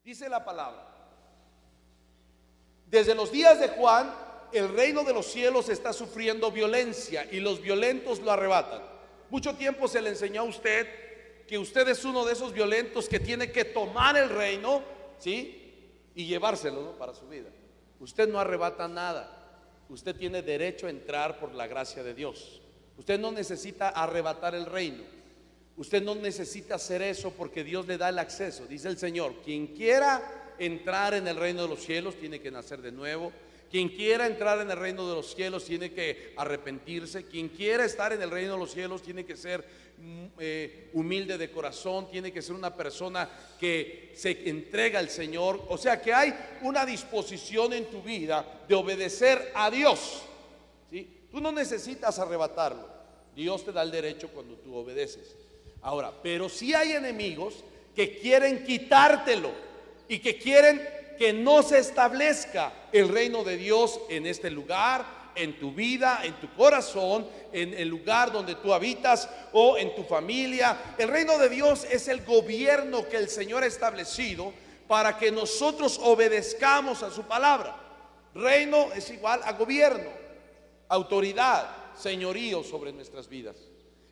Dice la palabra: desde los días de Juan, el reino de los cielos está sufriendo violencia y los violentos lo arrebatan. Mucho tiempo se le enseñó a usted que usted es uno de esos violentos que tiene que tomar el reino, ¿sí? Y llevárselo, ¿no?, para su vida. Usted no arrebata nada. Usted tiene derecho a entrar por la gracia de Dios. Usted no necesita arrebatar el reino. Usted no necesita hacer eso porque Dios le da el acceso. Dice el Señor: quien quiera entrar en el reino de los cielos tiene que nacer de nuevo. Quien quiera entrar en el reino de los cielos tiene que arrepentirse. Quien quiera estar en el reino de los cielos tiene que ser humilde de corazón, tiene que ser una persona que se entrega al Señor. O sea que hay una disposición en tu vida de obedecer a Dios, ¿sí? Tú no necesitas arrebatarlo. Dios te da el derecho cuando tú obedeces. Ahora, pero sí hay enemigos que quieren quitártelo y que quieren que no se establezca el reino de Dios en este lugar, en tu vida, en tu corazón, en el lugar donde tú habitas o en tu familia. El reino de Dios es el gobierno que el Señor ha establecido para que nosotros obedezcamos a su palabra. Reino es igual a gobierno, autoridad, señorío sobre nuestras vidas.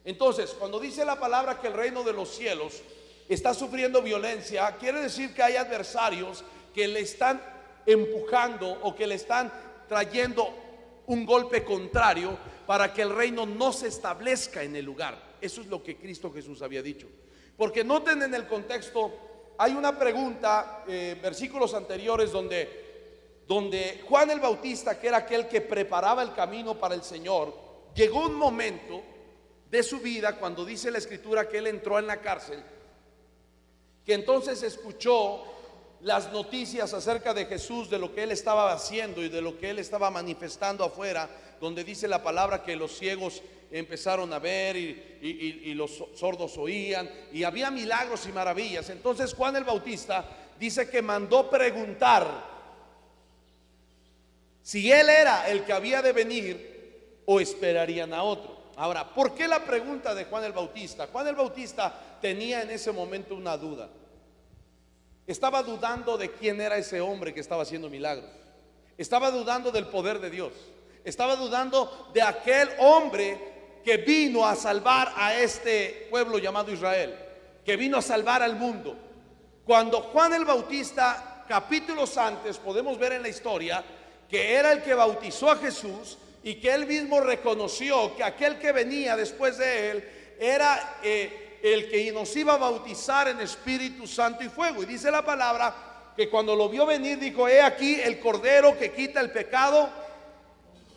Entonces, cuando dice la palabra que el reino de los cielos está sufriendo violencia, quiere decir que hay adversarios que le están empujando o que le están trayendo un golpe contrario para que el reino no se establezca en el lugar. Eso es lo que Cristo Jesús había dicho. Porque noten en el contexto, hay una pregunta, versículos anteriores, donde Juan el Bautista, que era aquel que preparaba el camino para el Señor, llegó un momento de su vida cuando dice la Escritura que él entró en la cárcel, que entonces escuchó las noticias acerca de Jesús, de lo que él estaba haciendo y de lo que él estaba manifestando afuera, donde dice la palabra que los ciegos empezaron a ver y los sordos oían, y había milagros y maravillas. Entonces Juan el Bautista dice que mandó preguntar si él era el que había de venir o esperarían a otro. Ahora, ¿por qué la pregunta de Juan el Bautista? Juan el Bautista tenía en ese momento una duda. Estaba dudando de quién era ese hombre que estaba haciendo milagros. Estaba dudando del poder de Dios. Estaba dudando de aquel hombre que vino a salvar a este pueblo llamado Israel, que vino a salvar al mundo. Cuando Juan el Bautista, capítulos antes, podemos ver en la historia que era el que bautizó a Jesús y que él mismo reconoció que aquel que venía después de él era el que nos iba a bautizar en Espíritu Santo y fuego. Y dice la palabra que cuando lo vio venir dijo: he aquí el Cordero que quita el pecado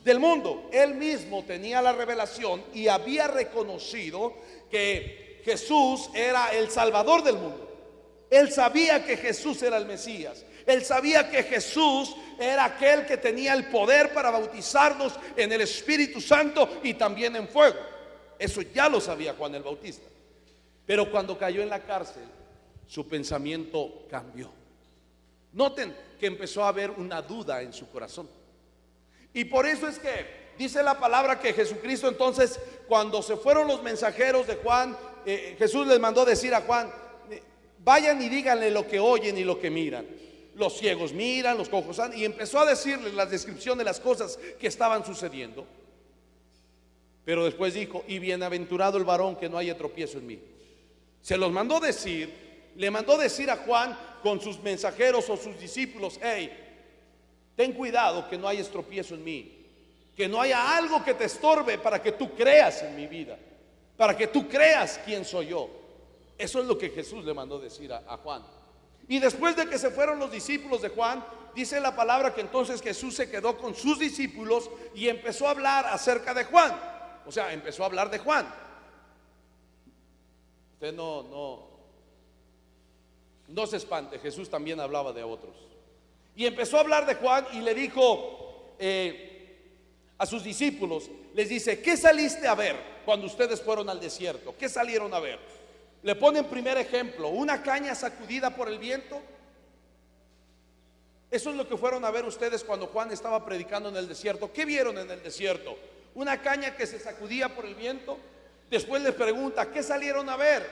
del mundo. Él mismo tenía la revelación y había reconocido que Jesús era el Salvador del mundo. Él sabía que Jesús era el Mesías. Él sabía que Jesús era aquel que tenía el poder para bautizarnos en el Espíritu Santo y también en fuego. Eso ya lo sabía Juan el Bautista. Pero cuando cayó en la cárcel, su pensamiento cambió. Noten que empezó a haber una duda en su corazón. Y por eso es que dice la palabra que Jesucristo, entonces, cuando se fueron los mensajeros de Juan, Jesús les mandó decir a Juan: vayan y díganle lo que oyen y lo que miran. Los ciegos miran, los cojos andan. Y empezó a decirles la descripción de las cosas que estaban sucediendo. Pero después dijo: y bienaventurado el varón que no haya tropiezo en mí. Se los mandó decir, le mandó decir a Juan con sus mensajeros o sus discípulos: hey, ten cuidado que no haya tropiezo en mí, que no haya algo que te estorbe para que tú creas en mi vida, para que tú creas quién soy yo. Eso es lo que Jesús le mandó decir a Juan. Y después de que se fueron los discípulos de Juan, dice la palabra que entonces Jesús se quedó con sus discípulos y empezó a hablar acerca de Juan. O sea, empezó a hablar de Juan. Usted no se espante, Jesús también hablaba de otros. Y empezó a hablar de Juan y le dijo a sus discípulos, les dice: ¿qué saliste a ver cuando ustedes fueron al desierto? ¿Qué salieron a ver? Le ponen primer ejemplo: una caña sacudida por el viento. Eso es lo que fueron a ver ustedes cuando Juan estaba predicando en el desierto. ¿Qué vieron en el desierto? Una caña que se sacudía por el viento. Después les pregunta: ¿qué salieron a ver?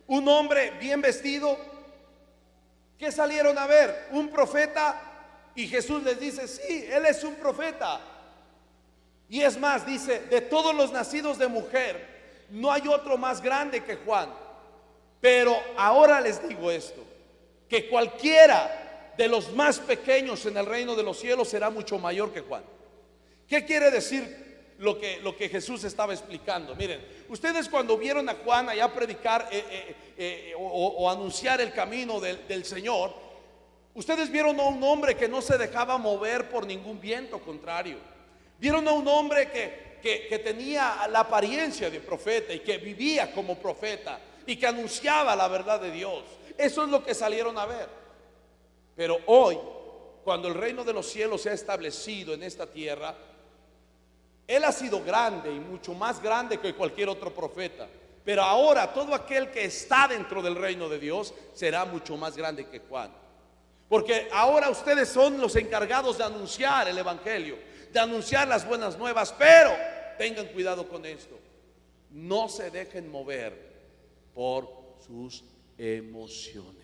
Un hombre bien vestido. ¿Qué salieron a ver? ¿Un profeta? Y Jesús les dice, sí, él es un profeta. Y es más, dice, de todos los nacidos de mujer, no hay otro más grande que Juan. Pero ahora les digo esto, que cualquiera de los más pequeños en el reino de los cielos será mucho mayor que Juan. ¿Qué quiere decir lo que Jesús estaba explicando? Miren, ustedes cuando vieron a Juan allá predicar o anunciar el camino del Señor, ustedes vieron a un hombre que no se dejaba mover por ningún viento contrario. Vieron a un hombre que tenía la apariencia de profeta y que vivía como profeta y que anunciaba la verdad de Dios. Eso es lo que salieron a ver. Pero hoy, cuando el reino de los cielos se ha establecido en esta tierra, él ha sido grande y mucho más grande que cualquier otro profeta. Pero ahora todo aquel que está dentro del reino de Dios será mucho más grande que Juan. Porque ahora ustedes son los encargados de anunciar el evangelio, de anunciar las buenas nuevas. Pero tengan cuidado con esto: no se dejen mover por sus emociones.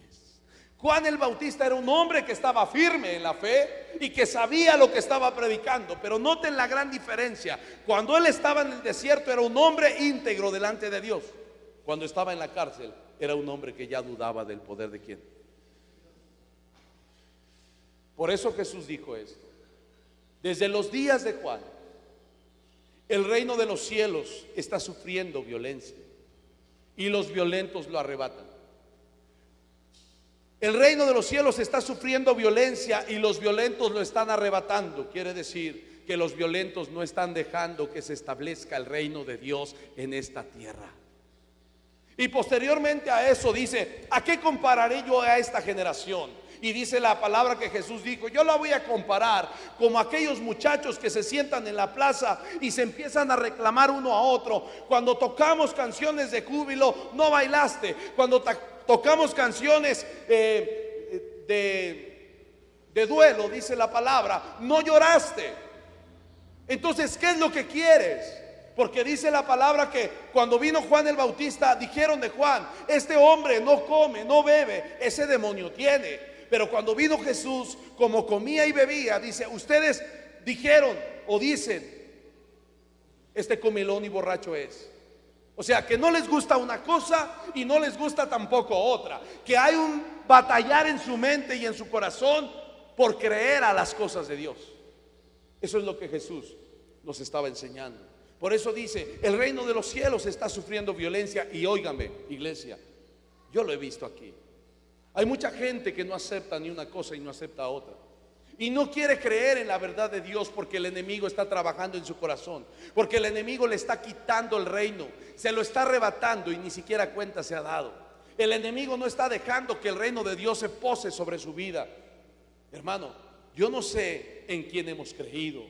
Juan el Bautista era un hombre que estaba firme en la fe y que sabía lo que estaba predicando. Pero noten la gran diferencia: cuando él estaba en el desierto era un hombre íntegro delante de Dios. Cuando estaba en la cárcel era un hombre que ya dudaba del poder de quién. Por eso Jesús dijo esto: desde los días de Juan, el reino de los cielos está sufriendo violencia y los violentos lo arrebatan. El reino de los cielos está sufriendo violencia y los violentos lo están arrebatando. Quiere decir que los violentos no están dejando que se establezca el reino de Dios en esta tierra. Y posteriormente a eso dice: ¿a qué compararé yo a esta generación? Y dice la palabra que Jesús dijo: yo la voy a comparar como aquellos muchachos que se sientan en la plaza y se empiezan a reclamar uno a otro. Cuando tocamos canciones de júbilo, no bailaste. Cuando tocamos canciones de duelo, dice la palabra, no lloraste. Entonces, ¿qué es lo que quieres? Porque dice la palabra que cuando vino Juan el Bautista, dijeron de Juan: este hombre no come, no bebe, ese demonio tiene. Pero cuando vino Jesús, como comía y bebía, dice, ustedes dijeron o dicen: este comilón y borracho es. O sea, que no les gusta una cosa y no les gusta tampoco otra. Que hay un batallar en su mente y en su corazón por creer a las cosas de Dios. Eso es lo que Jesús nos estaba enseñando. Por eso dice: el reino de los cielos está sufriendo violencia. Y óigame, iglesia, yo lo he visto aquí. Hay mucha gente que no acepta ni una cosa y no acepta otra. Y no quiere creer en la verdad de Dios porque el enemigo está trabajando en su corazón. Porque el enemigo le está quitando el reino, se lo está arrebatando y ni siquiera cuenta se ha dado. El enemigo no está dejando que el reino de Dios se pose sobre su vida. Hermano, yo no sé en quién hemos creído,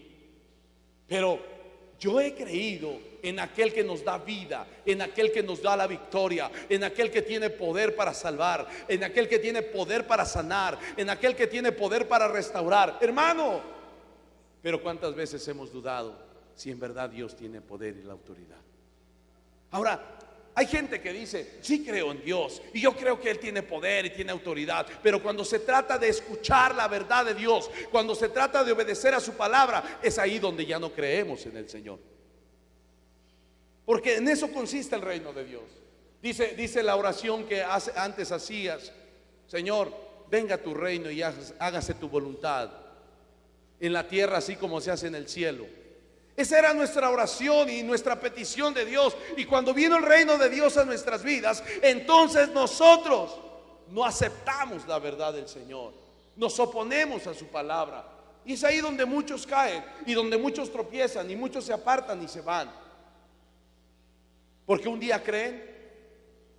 pero yo he creído en aquel que nos da vida, en aquel que nos da la victoria, en aquel que tiene poder para salvar, en aquel que tiene poder para sanar, en aquel que tiene poder para restaurar. Hermano, pero ¿cuántas veces hemos dudado si en verdad Dios tiene poder y la autoridad? Ahora, hay gente que dice: sí creo en Dios y yo creo que Él tiene poder y tiene autoridad. Pero cuando se trata de escuchar la verdad de Dios, cuando se trata de obedecer a su palabra, es ahí donde ya no creemos en el Señor. Porque en eso consiste el reino de Dios. Dice la oración que antes hacías: Señor, venga tu reino y hágase tu voluntad en la tierra así como se hace en el cielo. Esa era nuestra oración y nuestra petición de Dios. Y cuando vino el reino de Dios a nuestras vidas, entonces nosotros no aceptamos la verdad del Señor, nos oponemos a su palabra. Y es ahí donde muchos caen y donde muchos tropiezan y muchos se apartan y se van. Porque un día creen,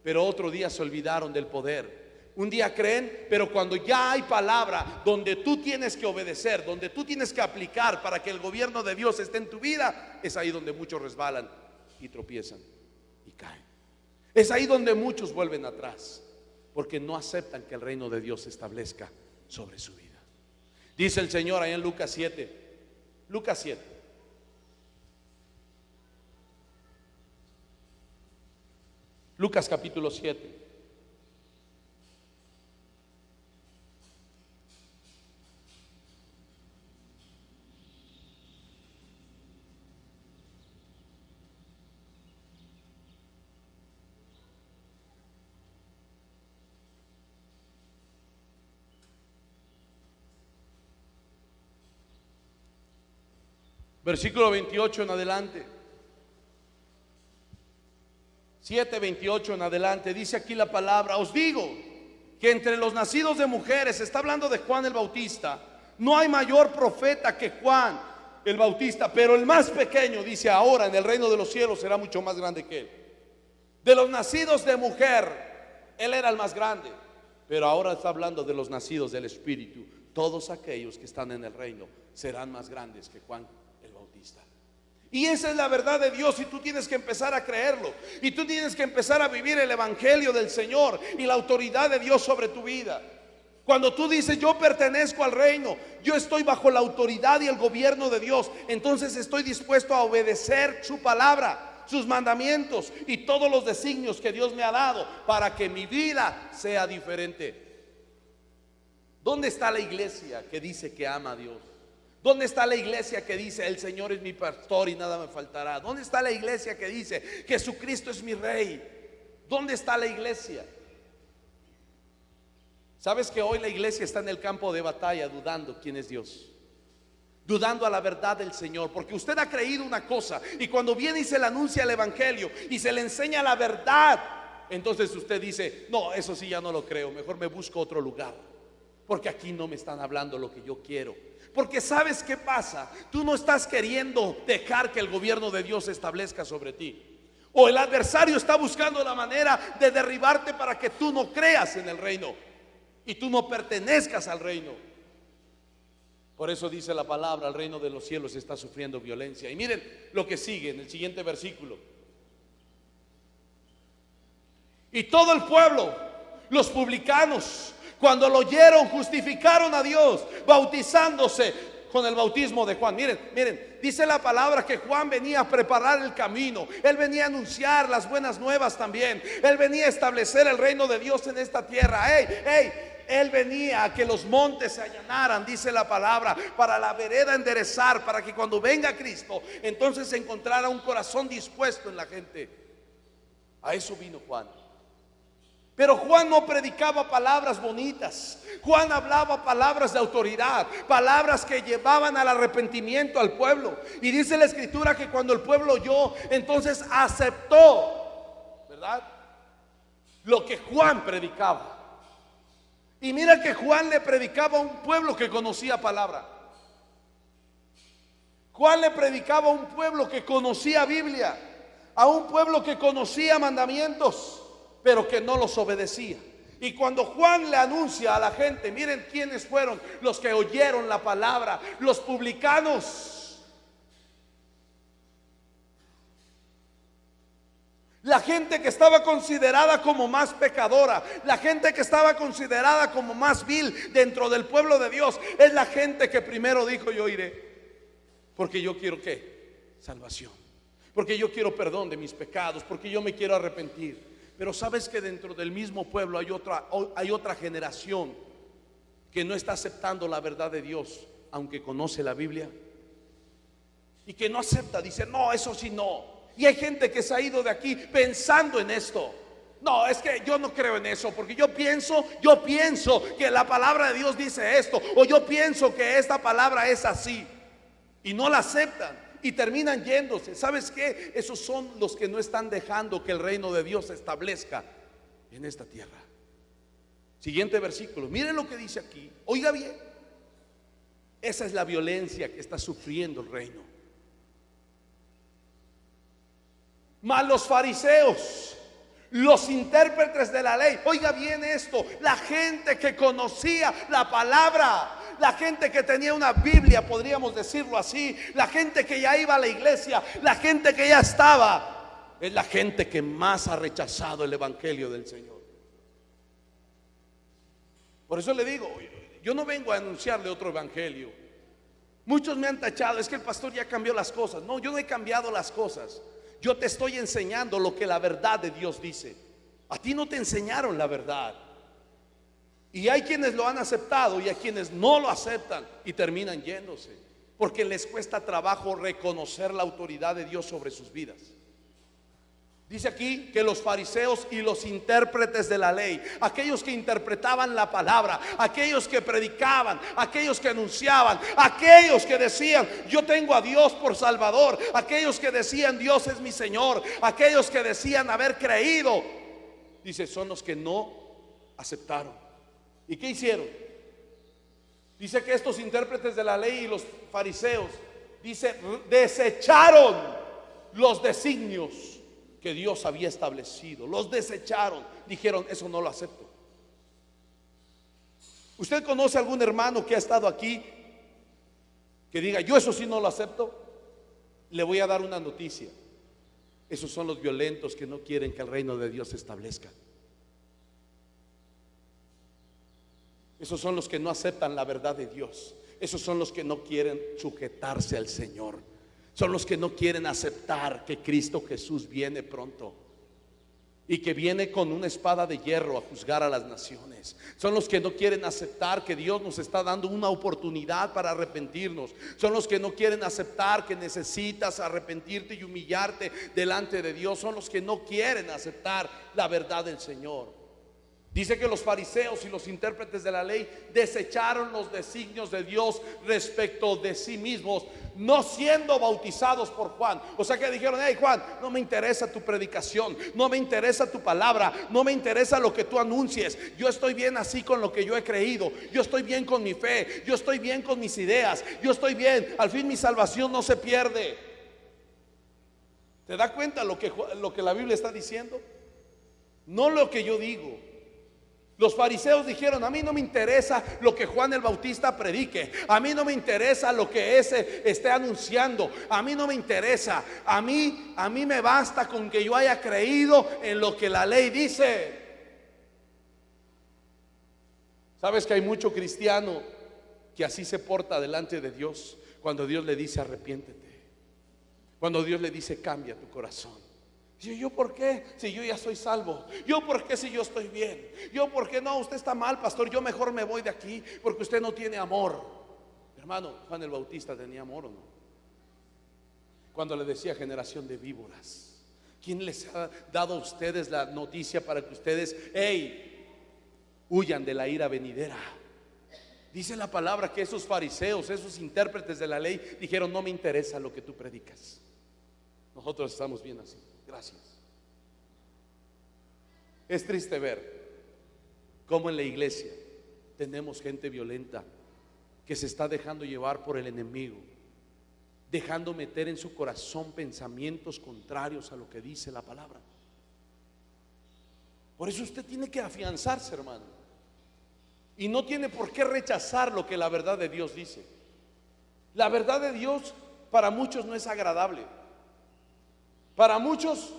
pero otro día se olvidaron del poder. Un día creen, pero cuando ya hay palabra donde tú tienes que obedecer, donde tú tienes que aplicar para que el gobierno de Dios esté en tu vida, es ahí donde muchos resbalan y tropiezan y caen. Es ahí donde muchos vuelven atrás, porque no aceptan que el reino de Dios se establezca sobre su vida. Dice el Señor ahí en Lucas 7. Lucas 7. Lucas capítulo 7. Versículo 28 en adelante. 7:28 en adelante. Dice aquí la palabra: os digo que entre los nacidos de mujeres, está hablando de Juan el Bautista, no hay mayor profeta que Juan el Bautista, pero el más pequeño, dice, ahora en el reino de los cielos será mucho más grande que él. De los nacidos de mujer, él era el más grande, pero ahora está hablando de los nacidos del Espíritu. Todos aquellos que están en el reino serán más grandes que Juan el Bautista. Y esa es la verdad de Dios, y tú tienes que empezar a creerlo, y tú tienes que empezar a vivir el evangelio del Señor y la autoridad de Dios sobre tu vida. Cuando tú dices: yo pertenezco al reino, yo estoy bajo la autoridad y el gobierno de Dios, entonces estoy dispuesto a obedecer su palabra, sus mandamientos y todos los designios que Dios me ha dado para que mi vida sea diferente. ¿Dónde está la iglesia que dice que ama a Dios? ¿Dónde está la iglesia que dice: el Señor es mi pastor y nada me faltará? ¿Dónde está la iglesia que dice: Jesucristo es mi rey? ¿Dónde está la iglesia? ¿Sabes que hoy la iglesia está en el campo de batalla dudando quién es Dios? Dudando a la verdad del Señor, porque usted ha creído una cosa, y cuando viene y se le anuncia el evangelio y se le enseña la verdad, entonces usted dice: no, eso sí ya no lo creo, mejor me busco otro lugar, porque aquí no me están hablando lo que yo quiero. Porque ¿sabes qué pasa? Tú no estás queriendo dejar que el gobierno de Dios se establezca sobre ti, o el adversario está buscando la manera de derribarte para que tú no creas en el reino y tú no pertenezcas al reino. Por eso dice la palabra: el reino de los cielos está sufriendo violencia. Y miren lo que sigue en el siguiente versículo: y todo el pueblo, los publicanos, cuando lo oyeron, justificaron a Dios, bautizándose con el bautismo de Juan. Miren, dice la palabra que Juan venía a preparar el camino. Él venía a anunciar las buenas nuevas también. Él venía a establecer el reino de Dios en esta tierra. Él venía a que los montes se allanaran, dice la palabra, para la vereda enderezar, para que cuando venga Cristo, entonces se encontrara un corazón dispuesto en la gente. A eso vino Juan. Pero Juan no predicaba palabras bonitas. Juan hablaba palabras de autoridad, palabras que llevaban al arrepentimiento al pueblo. Y dice la escritura que cuando el pueblo oyó, entonces aceptó, ¿verdad?, lo que Juan predicaba. Y mira que Juan le predicaba a un pueblo que conocía palabra. Juan le predicaba a un pueblo que conocía Biblia, a un pueblo que conocía mandamientos, pero que no los obedecía. Y cuando Juan le anuncia a la gente, miren quiénes fueron los que oyeron la palabra: los publicanos. La gente que estaba considerada como más pecadora, la gente que estaba considerada como más vil dentro del pueblo de Dios, es la gente que primero dijo: yo iré, porque yo quiero ¿qué? Salvación, porque yo quiero perdón de mis pecados, porque yo me quiero arrepentir. Pero sabes que dentro del mismo pueblo hay otra generación que no está aceptando la verdad de Dios, aunque conoce la Biblia, y que no acepta, dice: no, eso sí no. Y hay gente que se ha ido de aquí pensando en esto: no, es que yo no creo en eso, porque yo pienso que la palabra de Dios dice esto, o yo pienso que esta palabra es así, y no la aceptan. Y terminan yéndose. ¿Sabes qué? Esos son los que no están dejando que el reino de Dios se establezca en esta tierra. Siguiente versículo. Miren lo que dice aquí. Oiga bien. Esa es la violencia que está sufriendo el reino. Mas los fariseos, los intérpretes de la ley, oiga bien esto, la gente que conocía la palabra, la gente que tenía una Biblia, podríamos decirlo así, la gente que ya iba a la iglesia, la gente que ya estaba, es la gente que más ha rechazado el evangelio del Señor. Por eso le digo, yo no vengo a anunciarle otro evangelio. Muchos me han tachado: es que el pastor ya cambió las cosas. No, yo no he cambiado las cosas. Yo te estoy enseñando lo que la verdad de Dios dice. A ti no te enseñaron la verdad. Y hay quienes lo han aceptado y hay quienes no lo aceptan y terminan yéndose, porque les cuesta trabajo reconocer la autoridad de Dios sobre sus vidas. Dice aquí que los fariseos y los intérpretes de la ley, aquellos que interpretaban la palabra, aquellos que predicaban, aquellos que anunciaban, aquellos que decían yo tengo a Dios por Salvador, aquellos que decían Dios es mi Señor, aquellos que decían haber creído, dice, son los que no aceptaron. ¿Y qué hicieron? Dice que estos intérpretes de la ley y los fariseos, dice, desecharon los designios que Dios había establecido. Los desecharon, dijeron, eso no lo acepto. ¿Usted conoce algún hermano que ha estado aquí que diga, yo eso sí no lo acepto? Le voy a dar una noticia. Esos son los violentos que no quieren que el reino de Dios se establezca. Esos son los que no aceptan la verdad de Dios. Esos son los que no quieren sujetarse al Señor. Son los que no quieren aceptar que Cristo Jesús viene pronto y que viene con una espada de hierro a juzgar a las naciones. Son los que no quieren aceptar que Dios nos está dando una oportunidad para arrepentirnos. Son los que no quieren aceptar que necesitas arrepentirte y humillarte delante de Dios. Son los que no quieren aceptar la verdad del Señor. Dice que los fariseos y los intérpretes de la ley desecharon los designios de Dios respecto de sí mismos, no siendo bautizados por Juan. O sea que dijeron, hey Juan, no me interesa tu predicación, no me interesa tu palabra, no me interesa lo que tú anuncies. Yo estoy bien así con lo que yo he creído, yo estoy bien con mi fe, yo estoy bien con mis ideas, yo estoy bien, al fin mi salvación no se pierde. ¿Te das cuenta lo que la Biblia está diciendo? No lo que yo digo. Los fariseos dijeron, a mí no me interesa lo que Juan el Bautista predique, a mí no me interesa lo que ese esté anunciando, a mí no me interesa, a mí me basta con que yo haya creído en lo que la ley dice. ¿Sabes que hay mucho cristiano que así se porta delante de Dios cuando Dios le dice arrepiéntete? Cuando Dios le dice cambia tu corazón. ¿Yo por qué? Si yo ya soy salvo. ¿Yo por qué? Si yo estoy bien. ¿Yo por qué? No, usted está mal, pastor. Yo mejor me voy de aquí porque usted no tiene amor. Hermano, Juan el Bautista tenía amor, ¿o no? Cuando le decía generación de víboras. ¿Quién les ha dado a ustedes la noticia para que ustedes, huyan de la ira venidera? Dice la palabra que esos fariseos, esos intérpretes de la ley dijeron, no me interesa lo que tú predicas. Nosotros estamos bien así. Gracias. Es triste ver cómo en la iglesia tenemos gente violenta que se está dejando llevar por el enemigo, dejando meter en su corazón pensamientos contrarios a lo que dice la palabra. Por eso usted tiene que afianzarse, hermano, y no tiene por qué rechazar lo que la verdad de Dios dice. La verdad de Dios para muchos no es agradable. Para muchos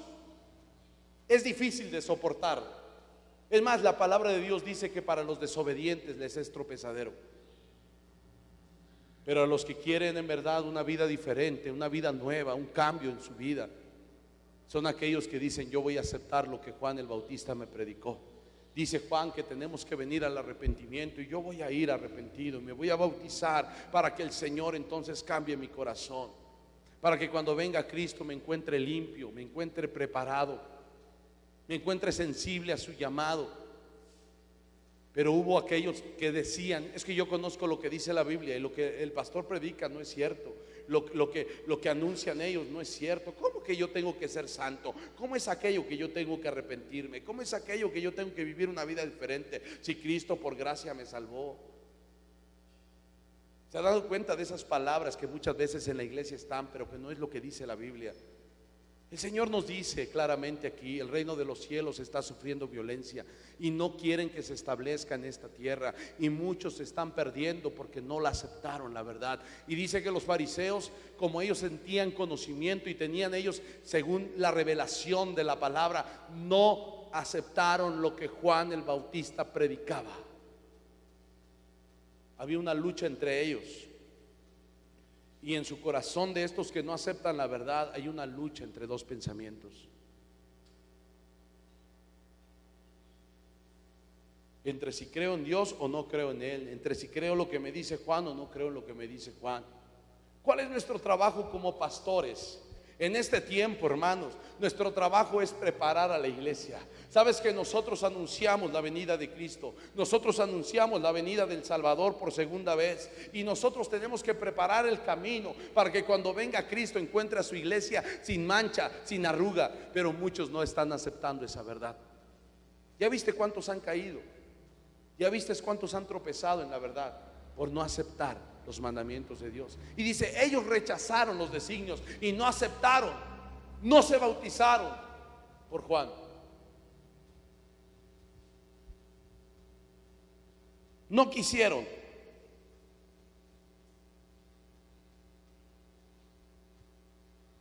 es difícil de soportar. Es más, la palabra de Dios dice que para los desobedientes les es tropezadero. Pero a los que quieren en verdad una vida diferente, una vida nueva, un cambio en su vida, son aquellos que dicen yo voy a aceptar lo que Juan el Bautista me predicó. Dice Juan que tenemos que venir al arrepentimiento y yo voy a ir arrepentido, me voy a bautizar para que el Señor entonces cambie mi corazón. Para que cuando venga Cristo me encuentre limpio, me encuentre preparado, me encuentre sensible a su llamado. Pero hubo aquellos que decían, es que yo conozco lo que dice la Biblia y lo que el pastor predica no es cierto. Lo que anuncian ellos no es cierto. ¿Cómo que yo tengo que ser santo? ¿Cómo es aquello que yo tengo que arrepentirme? ¿Cómo es aquello que yo tengo que vivir una vida diferente si Cristo por gracia me salvó? ¿Se ha dado cuenta de esas palabras que muchas veces en la iglesia están, pero que no es lo que dice la Biblia? El Señor nos dice claramente aquí, el reino de los cielos está sufriendo violencia y no quieren que se establezca en esta tierra, y muchos se están perdiendo porque no la aceptaron la verdad. Y dice que los fariseos, como ellos sentían conocimiento y tenían ellos, según la revelación de la palabra, no aceptaron lo que Juan el Bautista predicaba. Había una lucha entre ellos. Y en su corazón de estos que no aceptan la verdad hay una lucha entre dos pensamientos. Entre si creo en Dios o no creo en Él. Entre si creo lo que me dice Juan o no creo en lo que me dice Juan. ¿Cuál es nuestro trabajo como pastores? En este tiempo, hermanos, nuestro trabajo es preparar a la iglesia. Sabes que nosotros anunciamos la venida de Cristo, nosotros anunciamos la venida del Salvador por segunda vez, y nosotros tenemos que preparar el camino para que cuando venga Cristo encuentre a su iglesia sin mancha, sin arruga. Pero muchos no están aceptando esa verdad. ¿Ya viste cuántos han caído? ¿Ya viste cuántos han tropezado en la verdad por no aceptar los mandamientos de Dios? Y dice, ellos rechazaron los designios y no aceptaron, no se bautizaron por Juan. No quisieron.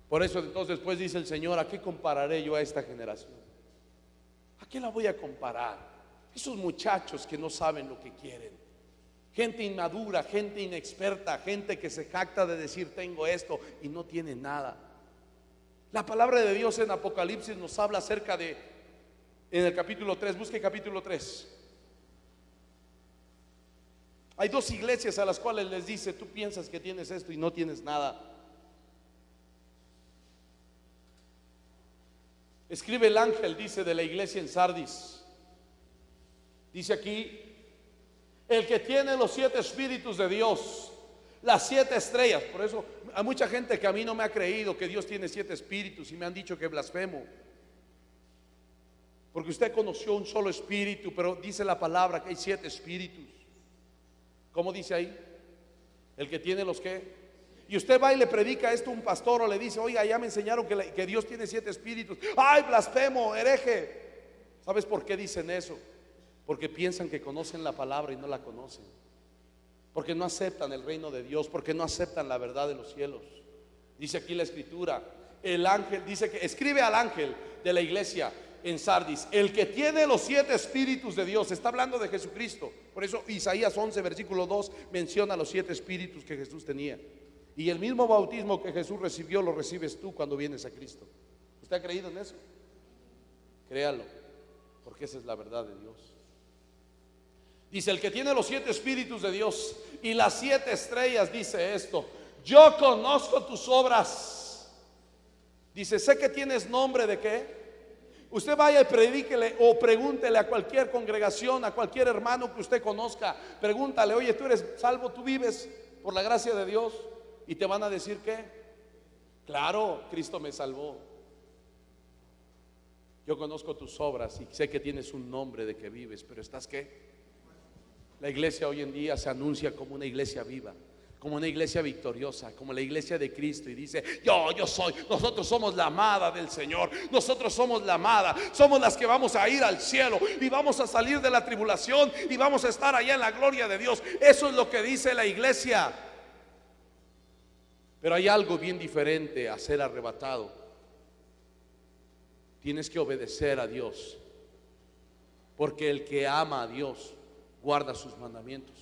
Por eso entonces después dice el Señor, ¿a qué compararé yo a esta generación? ¿A qué la voy a comparar? Esos muchachos que no saben lo que quieren, gente inmadura, gente inexperta, gente que se jacta de decir tengo esto y no tiene nada. La palabra de Dios en Apocalipsis nos habla acerca de, en el capítulo 3, busque capítulo 3. Hay dos iglesias a las cuales les dice, tú piensas que tienes esto y no tienes nada. Escribe el ángel, dice, de la iglesia en Sardis. Dice aquí, el que tiene los 7 espíritus de Dios, las 7 estrellas. Por eso hay mucha gente que a mí no me ha creído que Dios tiene 7 espíritus y me han dicho que blasfemo. Porque usted conoció un solo espíritu, pero dice la palabra que hay 7 espíritus. ¿Cómo dice ahí? El que tiene los que. Y usted va y le predica esto a un pastor o le dice, oiga, ya me enseñaron que Dios tiene 7 espíritus. ¡Ay, blasfemo, hereje! ¿Sabes por qué dicen eso? Porque piensan que conocen la palabra y no la conocen. Porque no aceptan el reino de Dios, porque no aceptan la verdad de los cielos. Dice aquí la escritura, el ángel dice que escribe al ángel de la iglesia en Sardis, el que tiene los 7 espíritus de Dios. Está hablando de Jesucristo. Por eso Isaías 11 versículo 2 menciona los 7 espíritus que Jesús tenía. Y el mismo bautismo que Jesús recibió lo recibes tú cuando vienes a Cristo. ¿Usted ha creído en eso? Créalo, porque esa es la verdad de Dios. Dice, el que tiene los 7 espíritus de Dios y las 7 estrellas, dice esto: yo conozco tus obras. Dice, sé que tienes nombre de qué. Usted vaya y predíquele o pregúntele a cualquier congregación, a cualquier hermano que usted conozca, pregúntale, oye, tú eres salvo, tú vives por la gracia de Dios. Y te van a decir que, claro, Cristo me salvó. Yo conozco tus obras y sé que tienes un nombre de que vives, pero ¿estás qué? La iglesia hoy en día se anuncia como una iglesia viva, como una iglesia victoriosa, como la iglesia de Cristo, y dice, yo soy, nosotros somos la amada del Señor, nosotros somos la amada, somos las que vamos a ir al cielo y vamos a salir de la tribulación y vamos a estar allá en la gloria de Dios. Eso es lo que dice la iglesia. Pero hay algo bien diferente a ser arrebatado. Tienes que obedecer a Dios, porque el que ama a Dios guarda sus mandamientos.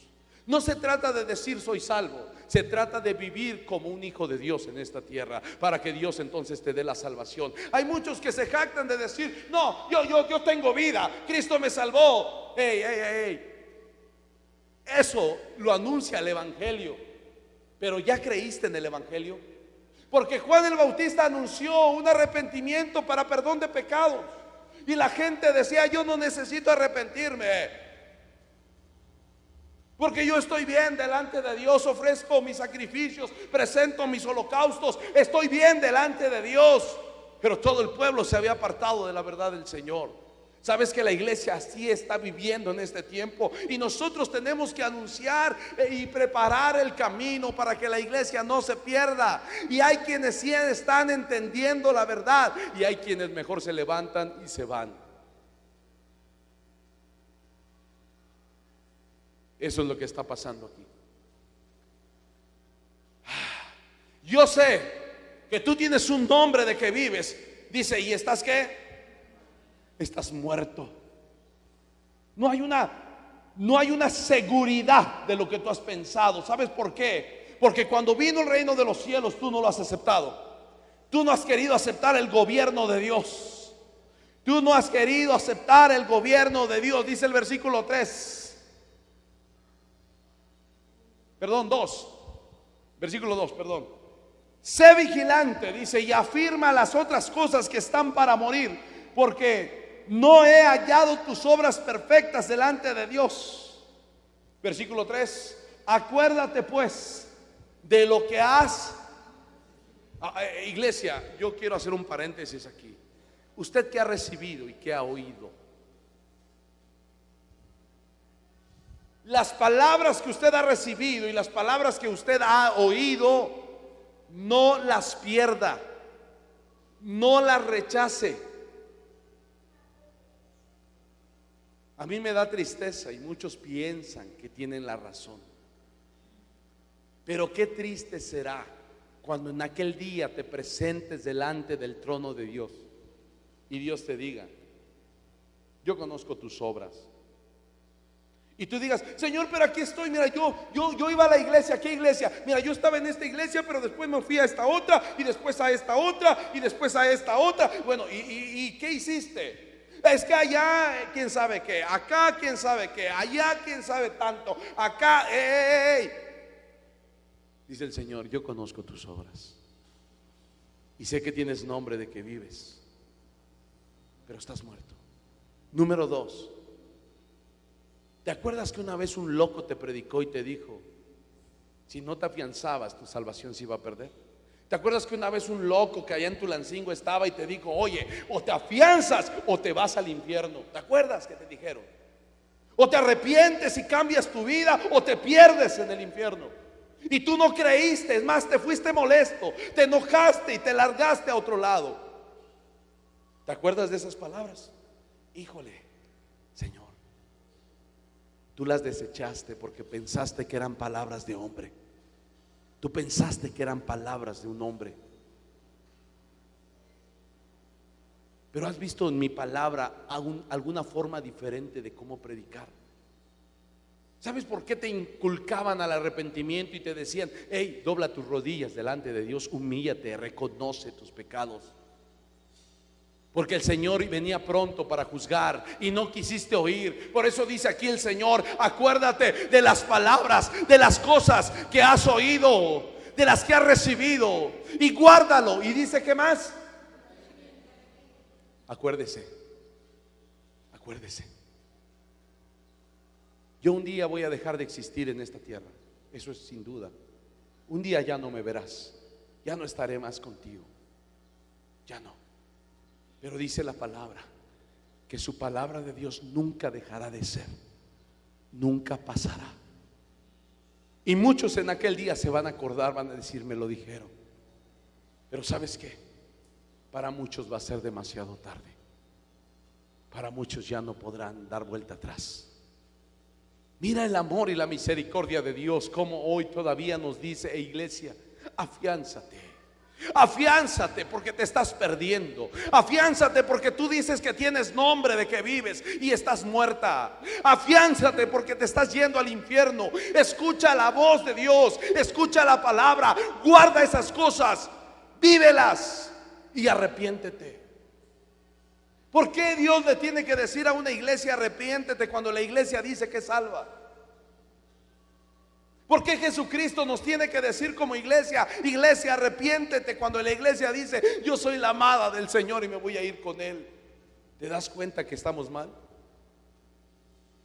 No se trata de decir soy salvo, se trata de vivir como un hijo de Dios en esta tierra, para que Dios entonces te dé la salvación. Hay muchos que se jactan de decir, no, yo tengo vida, Cristo me salvó. Eso lo anuncia el evangelio. Pero ¿ya creíste en el evangelio? Porque Juan el Bautista anunció un arrepentimiento para perdón de pecados, y la gente decía, yo no necesito arrepentirme, porque yo estoy bien delante de Dios, ofrezco mis sacrificios, presento mis holocaustos, estoy bien delante de Dios. Pero todo el pueblo se había apartado de la verdad del Señor. Sabes que la iglesia así está viviendo en este tiempo, y nosotros tenemos que anunciar y preparar el camino para que la iglesia no se pierda. Y hay quienes sí están entendiendo la verdad, y hay quienes mejor se levantan y se van. Eso es lo que está pasando aquí. Yo sé que tú tienes un nombre de que vives. Dice, ¿y estás qué? Estás muerto. No hay una seguridad de lo que tú has pensado. ¿Sabes por qué? Porque cuando vino el reino de los cielos, tú no lo has aceptado. Tú no has querido aceptar el gobierno de Dios. Tú no has querido aceptar el gobierno de Dios. Dice el versículo 3. Perdón, 2. Versículo 2, perdón. sé vigilante, dice, y afirma las otras cosas que están para morir, porque no he hallado tus obras perfectas delante de Dios. Versículo 3, acuérdate pues de lo que has... Iglesia, yo quiero hacer un paréntesis aquí. Usted que ha recibido y que ha oído, las palabras que usted ha recibido y las palabras que usted ha oído, no las pierda, no las rechace. A mí me da tristeza y muchos piensan que tienen la razón, pero qué triste será cuando en aquel día te presentes delante del trono de Dios y Dios te diga, yo conozco tus obras. Y tú digas, Señor, pero aquí estoy, mira, yo iba a la iglesia, ¿a qué iglesia? Mira, yo estaba en esta iglesia, pero después me fui a esta otra, y después a esta otra, y después a esta otra. Bueno, ¿y qué hiciste? Es que allá, quién sabe qué, acá, quién sabe qué, allá, quién sabe tanto, acá, ey. Dice el Señor, yo conozco tus obras, y sé que tienes nombre de que vives, pero estás muerto. Número 2. ¿Te acuerdas que una vez un loco te predicó y te dijo, si no te afianzabas, tu salvación se iba a perder? ¿Te acuerdas que una vez un loco que allá en Tulancingo estaba y te dijo, oye, o te afianzas o te vas al infierno? ¿Te acuerdas que te dijeron? O te arrepientes y cambias tu vida o te pierdes en el infierno. Y tú no creíste, es más, te fuiste molesto, te enojaste y te largaste a otro lado. ¿Te acuerdas de esas palabras? Híjole, Señor, tú las desechaste porque pensaste que eran palabras de hombre. Tú pensaste que eran palabras de un hombre. Pero has visto en mi palabra alguna forma diferente de cómo predicar. ¿Sabes por qué te inculcaban al arrepentimiento y te decían, hey, dobla tus rodillas delante de Dios, humíllate, reconoce tus pecados? Porque el Señor venía pronto para juzgar y no quisiste oír. Por eso dice aquí el Señor, acuérdate de las palabras, de las cosas que has oído, de las que has recibido, y guárdalo. Y dice, ¿qué más? Acuérdese, acuérdese. Yo un día voy a dejar de existir en esta tierra, eso es sin duda. Un día ya no me verás, ya no estaré más contigo, ya no. Pero dice la palabra que su palabra de Dios nunca dejará de ser, nunca pasará. Y muchos en aquel día se van a acordar, van a decir, me lo dijeron. Pero ¿sabes qué? Para muchos va a ser demasiado tarde. Para muchos ya no podrán dar vuelta atrás. Mira el amor y la misericordia de Dios, como hoy todavía nos dice, iglesia, afiánzate. Afiánzate porque te estás perdiendo. Afiánzate porque tú dices que tienes nombre de que vives y estás muerta. Afiánzate porque te estás yendo al infierno. Escucha la voz de Dios, escucha la palabra, guarda esas cosas, vívelas y arrepiéntete. ¿Por qué Dios le tiene que decir a una iglesia arrepiéntete cuando la iglesia dice que salva? ¿Por qué Jesucristo nos tiene que decir como iglesia, iglesia arrepiéntete, cuando la iglesia dice yo soy la amada del Señor y me voy a ir con Él? ¿Te das cuenta que estamos mal?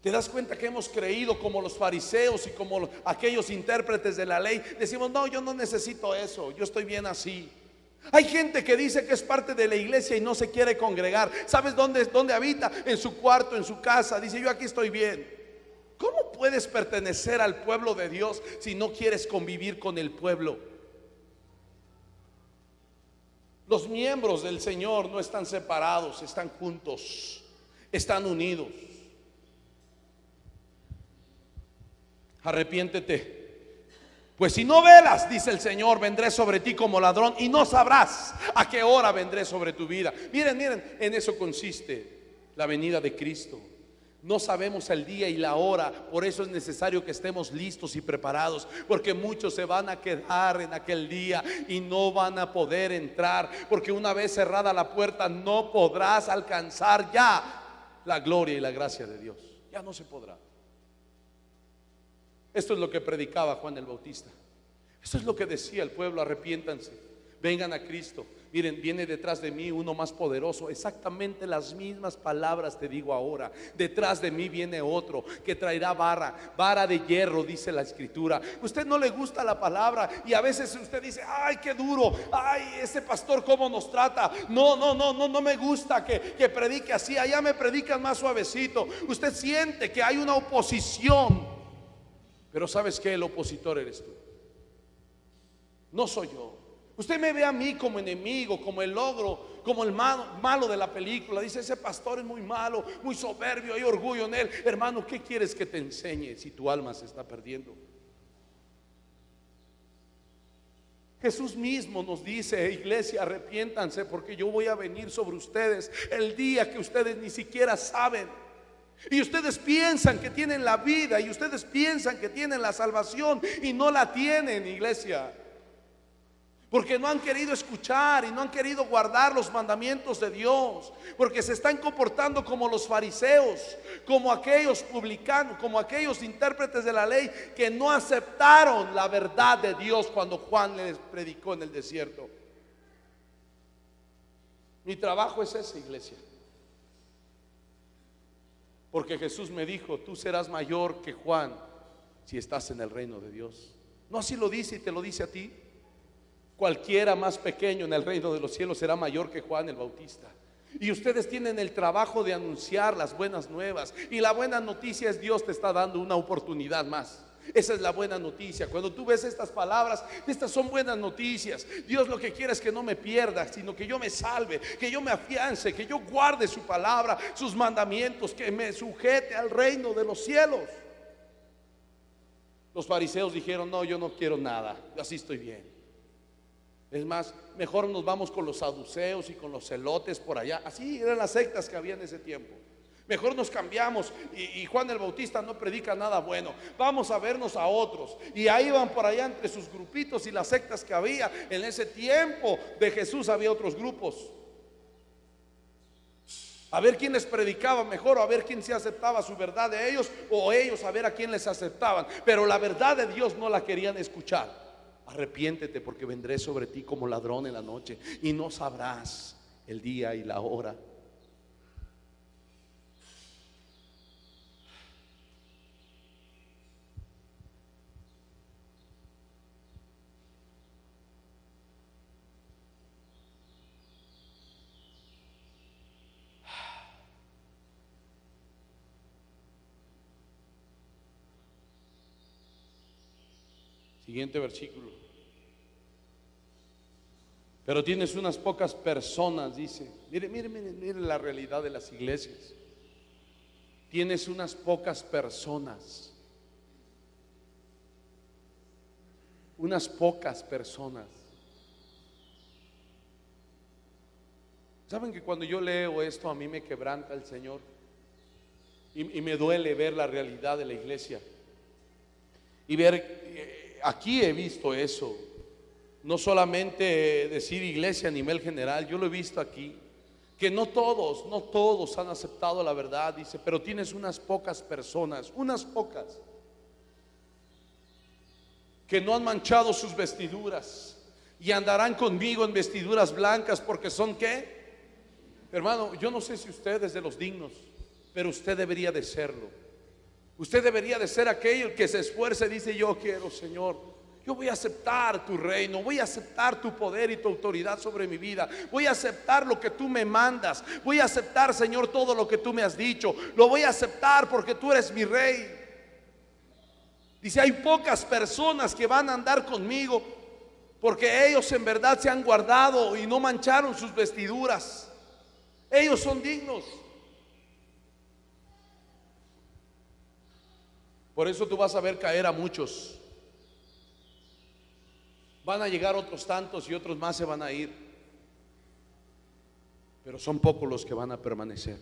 ¿Te das cuenta que hemos creído como los fariseos y como aquellos intérpretes de la ley? Decimos, no, yo no necesito eso, yo estoy bien así. Hay gente que dice que es parte de la iglesia y no se quiere congregar. ¿Sabes dónde habita? En su cuarto, en su casa. Dice, yo aquí estoy bien. ¿Cómo puedes pertenecer al pueblo de Dios si no quieres convivir con el pueblo? Los miembros del Señor no están separados, están juntos, están unidos. Arrepiéntete. Pues si no velas, dice el Señor, vendré sobre ti como ladrón y no sabrás a qué hora vendré sobre tu vida. Miren, en eso consiste la venida de Cristo. No sabemos el día y la hora, por eso es necesario que estemos listos y preparados, porque muchos se van a quedar en aquel día y no van a poder entrar, porque una vez cerrada la puerta no podrás alcanzar ya la gloria y la gracia de Dios. Ya no se podrá. Esto es lo que predicaba Juan el Bautista. Eso es lo que decía el pueblo: arrepiéntanse, vengan a Cristo. Miren, viene detrás de mí uno más poderoso. Exactamente las mismas palabras te digo ahora. Detrás de mí viene otro que traerá vara de hierro, dice la Escritura. Usted no le gusta la palabra y a veces usted dice: ay, qué duro, ay, ese pastor cómo nos trata. No me gusta que predique así. Allá me predican más suavecito. Usted siente que hay una oposición, pero ¿sabes qué? El opositor eres tú, no soy yo. Usted me ve a mí como enemigo, como el logro, como el malo de la película. Dice: ese pastor es muy malo, muy soberbio, hay orgullo en él. Hermano, ¿qué quieres que te enseñe si tu alma se está perdiendo? Jesús mismo nos dice: iglesia, arrepiéntanse, porque yo voy a venir sobre ustedes el día que ustedes ni siquiera saben. Y ustedes piensan que tienen la vida, y ustedes piensan que tienen la salvación, y no la tienen, iglesia. Porque no han querido escuchar y no han querido guardar los mandamientos de Dios. Porque se están comportando como los fariseos, como aquellos publicanos, como aquellos intérpretes de la ley que no aceptaron la verdad de Dios cuando Juan les predicó en el desierto. Mi trabajo es ese, iglesia. Porque Jesús me dijo: tú serás mayor que Juan si estás en el reino de Dios. No así lo dice y te lo dice a ti. Cualquiera más pequeño en el reino de los cielos será mayor que Juan el Bautista. Y ustedes tienen el trabajo de anunciar las buenas nuevas. Y la buena noticia es: Dios te está dando una oportunidad más. Esa es la buena noticia. Cuando tú ves estas palabras, estas son buenas noticias. Dios lo que quiere es que no me pierda, sino que yo me salve, que yo me afiance, que yo guarde su palabra, sus mandamientos, que me sujete al reino de los cielos. Los fariseos dijeron: no, yo no quiero nada, así estoy bien. Es más, mejor nos vamos con los saduceos y con los celotes por allá. Así eran las sectas que había en ese tiempo. Mejor nos cambiamos y Juan el Bautista no predica nada bueno. Vamos a vernos a otros. Y ahí van por allá entre sus grupitos y las sectas que había. En ese tiempo de Jesús había otros grupos. A ver quién les predicaba mejor, o a ver quién se aceptaba su verdad de ellos, o ellos a ver a quién les aceptaban. Pero la verdad de Dios no la querían escuchar. Arrepiéntete, porque vendré sobre ti como ladrón en la noche y no sabrás el día y la hora. Siguiente versículo. Pero tienes unas pocas personas, dice. Mire la realidad de las iglesias. Tienes unas pocas personas. Unas pocas personas. ¿Saben que cuando yo leo esto a mí me quebranta el Señor? Y me duele ver la realidad de la iglesia. Y ver, aquí he visto eso. No solamente decir iglesia a nivel general, yo lo he visto aquí. Que no todos han aceptado la verdad, dice. Pero tienes unas pocas personas, unas pocas, que no han manchado sus vestiduras y andarán conmigo en vestiduras blancas, porque son ¿qué? Hermano, yo no sé si usted es de los dignos, pero usted debería de serlo. Usted debería de ser aquel que se esfuerce, dice: yo quiero, Señor, yo voy a aceptar tu reino, voy a aceptar tu poder y tu autoridad sobre mi vida, voy a aceptar lo que tú me mandas, voy a aceptar, Señor, todo lo que tú me has dicho, lo voy a aceptar porque tú eres mi rey. Dice: hay pocas personas que van a andar conmigo porque ellos en verdad se han guardado y no mancharon sus vestiduras. Ellos son dignos. Por eso tú vas a ver caer a muchos. Van a llegar otros tantos y otros más se van a ir. Pero son pocos los que van a permanecer.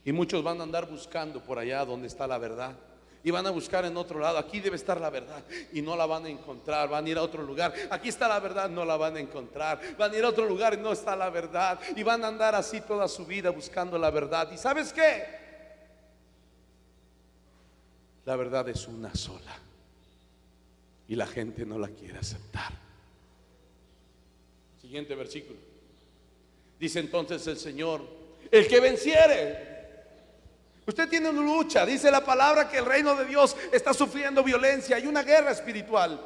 Y muchos van a andar buscando por allá donde está la verdad. Y van a buscar en otro lado: aquí debe estar la verdad, y no la van a encontrar. Van a ir a otro lugar: aquí está la verdad, no la van a encontrar. Van a ir a otro lugar y no está la verdad. Y van a andar así toda su vida buscando la verdad. ¿Y sabes qué? La verdad es una sola. y la gente no la quiere aceptar. Siguiente versículo. Dice entonces el Señor: el que venciere. Usted tiene una lucha. Dice la palabra que el reino de Dios está sufriendo violencia. Hay una guerra espiritual.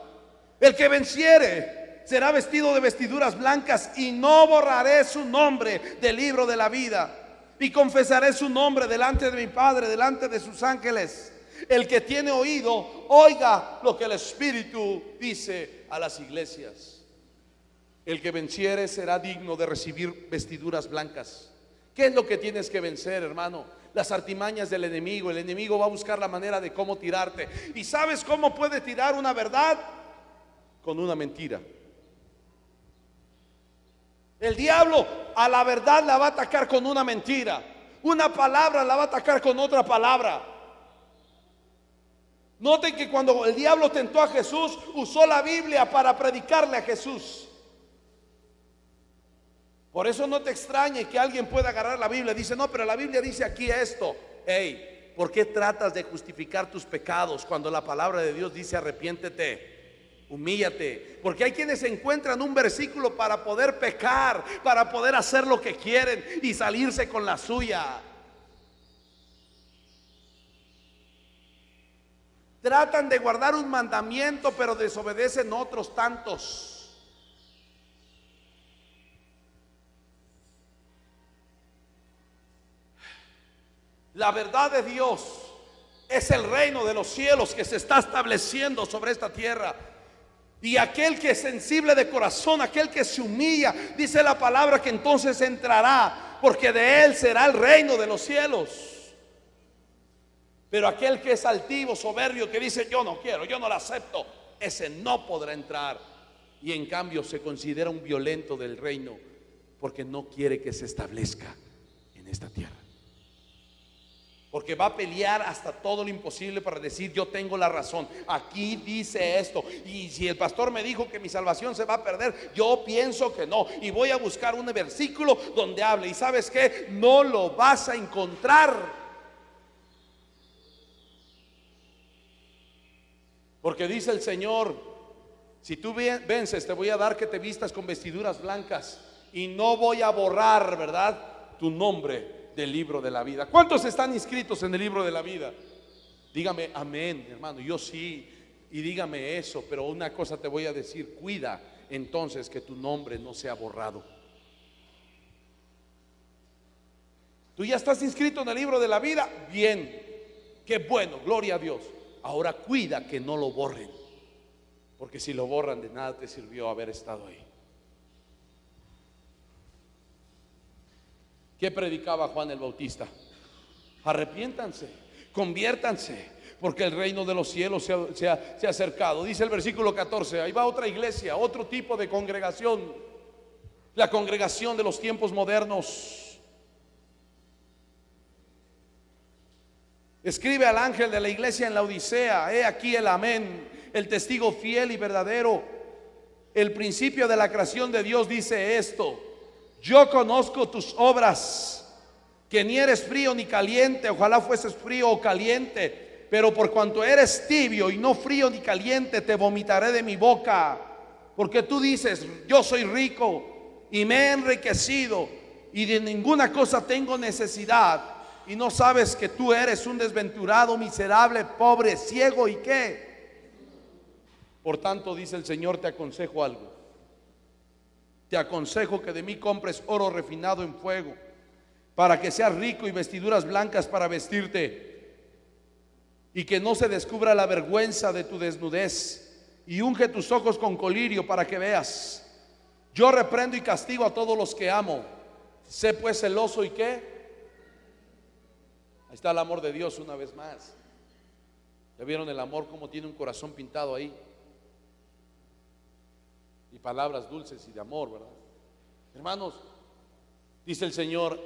El que venciere será vestido de vestiduras blancas, y no borraré su nombre del libro de la vida, y confesaré su nombre delante de mi Padre, delante de sus ángeles. El que tiene oído, oiga lo que el Espíritu dice a las iglesias. El que venciere será digno de recibir vestiduras blancas. ¿Qué es lo que tienes que vencer, hermano? Las artimañas del enemigo. El enemigo va a buscar la manera de cómo tirarte. ¿Y sabes cómo puede tirar una verdad? Con una mentira. El diablo a la verdad la va a atacar con una mentira. Una palabra la va a atacar con otra palabra. Noten que cuando el diablo tentó a Jesús, usó la Biblia para predicarle a Jesús. Por eso no te extrañe que alguien pueda agarrar la Biblia y dice: no, pero la Biblia dice aquí esto. Hey, ¿por qué tratas de justificar tus pecados cuando la palabra de Dios dice arrepiéntete, humíllate? Porque hay quienes encuentran un versículo para poder pecar, para poder hacer lo que quieren y salirse con la suya. Tratan de guardar un mandamiento, pero desobedecen otros tantos. La verdad de Dios es el reino de los cielos que se está estableciendo sobre esta tierra. Y aquel que es sensible de corazón, aquel que se humilla, dice la palabra que entonces entrará, porque de él será el reino de los cielos. Pero aquel que es altivo, soberbio, que dice: yo no quiero, yo no lo acepto, ese no podrá entrar. Y en cambio se considera un violento del reino, porque no quiere que se establezca en esta tierra. Porque va a pelear hasta todo lo imposible para decir: yo tengo la razón, aquí dice esto, y si el pastor me dijo que mi salvación se va a perder, yo pienso que no, y voy a buscar un versículo donde hable. Y ¿sabes qué? No lo vas a encontrar. Porque dice el Señor: si tú vences, te voy a dar que te vistas con vestiduras blancas, y no voy a borrar, ¿verdad?, tu nombre del libro de la vida. ¿Cuántos están inscritos en el libro de la vida? Dígame amén, hermano. Yo sí, y dígame eso. Pero una cosa te voy a decir: cuida entonces que tu nombre no sea borrado. Tú ya estás inscrito en el libro de la vida. Bien, qué bueno, gloria a Dios. Ahora cuida que no lo borren, porque si lo borran, de nada te sirvió haber estado ahí. ¿Qué predicaba Juan el Bautista? Arrepiéntanse, conviértanse, porque el reino de los cielos se ha acercado. Dice el versículo 14. Ahí va otra iglesia, otro tipo de congregación, la congregación de los tiempos modernos. Escribe al ángel de la iglesia en la Odisea: he aquí el amén, el testigo fiel y verdadero, el principio de la creación de Dios, dice esto: yo conozco tus obras, que ni eres frío ni caliente. Ojalá fueses frío o caliente, pero por cuanto eres tibio y no frío ni caliente, te vomitaré de mi boca. Porque tú dices: yo soy rico y me he enriquecido, y de ninguna cosa tengo necesidad, y no sabes que tú eres un desventurado, miserable, pobre, ciego y qué. Por tanto, dice el Señor, te aconsejo algo. Te aconsejo que de mí compres oro refinado en fuego, para que seas rico, y vestiduras blancas para vestirte, y que no se descubra la vergüenza de tu desnudez, y unge tus ojos con colirio para que veas. Yo reprendo y castigo a todos los que amo. Sé pues celoso y qué. Ahí está el amor de Dios una vez más. ¿Ya vieron el amor como tiene un corazón pintado ahí? Y palabras dulces y de amor, ¿verdad? Hermanos, dice el Señor: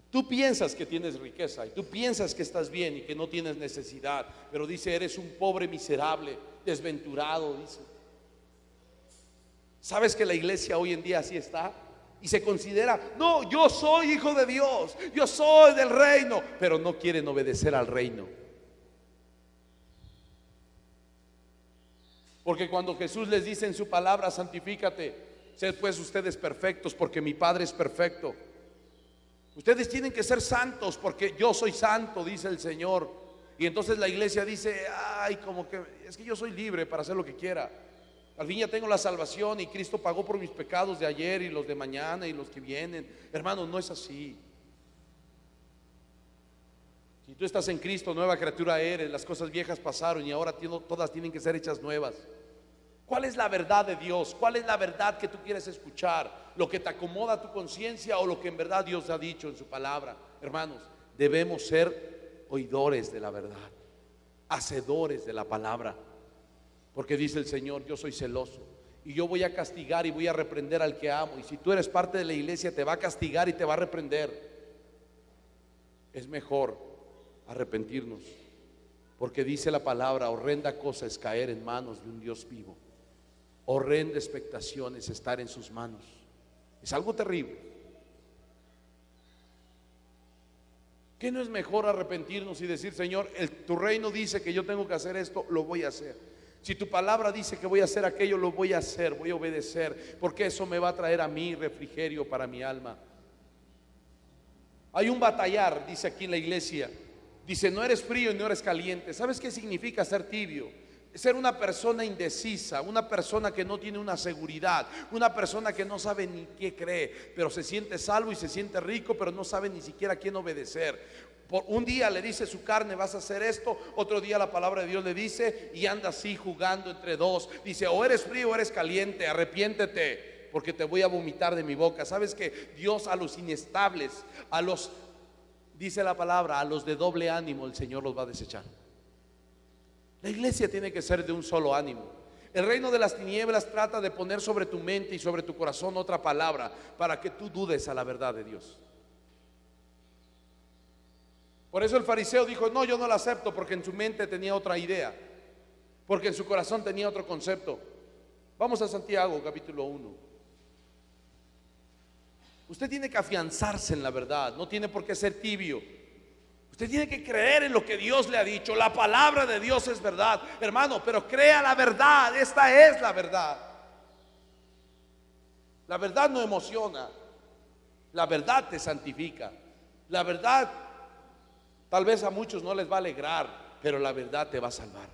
tú piensas que tienes riqueza, y tú piensas que estás bien y que no tienes necesidad, pero dice: eres un pobre miserable, desventurado, dice. ¿Sabes que la iglesia hoy en día así está? Y se considera: no, yo soy hijo de Dios, yo soy del reino, pero no quieren obedecer al reino. Porque cuando Jesús les dice en su palabra, santifícate, sed pues ustedes perfectos porque mi Padre es perfecto. Ustedes tienen que ser santos porque yo soy santo, dice el Señor. Y entonces la iglesia dice, ay, como que es que yo soy libre para hacer lo que quiera. Al fin ya tengo la salvación y Cristo pagó por mis pecados de ayer y los de mañana y los que vienen. Hermanos, no es así. Si tú estás en Cristo, nueva criatura eres. Las cosas viejas pasaron y ahora todas tienen que ser hechas nuevas. ¿Cuál es la verdad de Dios? ¿Cuál es la verdad que tú quieres escuchar? ¿Lo que te acomoda a tu conciencia o lo que en verdad Dios ha dicho en su palabra? Hermanos, debemos ser oidores de la verdad, hacedores de la palabra. Porque dice el Señor, yo soy celoso y yo voy a castigar y voy a reprender al que amo. Y si tú eres parte de la iglesia, te va a castigar y te va a reprender. Es mejor arrepentirnos, porque dice la palabra, horrenda cosa es caer en manos de un Dios vivo. Horrenda expectación es estar en sus manos. Es algo terrible. ¿Qué no es mejor arrepentirnos y decir, Señor, tu reino dice que yo tengo que hacer esto, lo voy a hacer? Si tu palabra dice que voy a hacer aquello, lo voy a hacer, voy a obedecer, porque eso me va a traer a mí refrigerio para mi alma. Hay un batallar, dice aquí en la iglesia. Dice, no eres frío y no eres caliente. ¿Sabes qué significa ser tibio? Ser una persona indecisa, una persona que no tiene una seguridad, una persona que no sabe ni qué cree, pero se siente salvo y se siente rico, pero no sabe ni siquiera a quién obedecer. Por un día le dice su carne, vas a hacer esto, otro día la palabra de Dios le dice y anda así jugando entre dos. Dice, o eres frío o eres caliente, arrepiéntete, porque te voy a vomitar de mi boca. ¿Sabes que Dios a los inestables, dice la palabra, a los de doble ánimo el Señor los va a desechar? La iglesia tiene que ser de un solo ánimo. El reino de las tinieblas trata de poner sobre tu mente y sobre tu corazón otra palabra para que tú dudes a la verdad de Dios. Por eso el fariseo dijo, no, yo no la acepto, porque en su mente tenía otra idea, porque en su corazón tenía otro concepto. Vamos a Santiago capítulo 1. Usted tiene que afianzarse en la verdad, no tiene por qué ser tibio. Usted tiene que creer en lo que Dios le ha dicho. La palabra de Dios es verdad, hermano, pero crea la verdad. Esta es la verdad. La verdad no emociona, la verdad te santifica. La verdad tal vez a muchos no les va a alegrar, pero la verdad te va a salvar.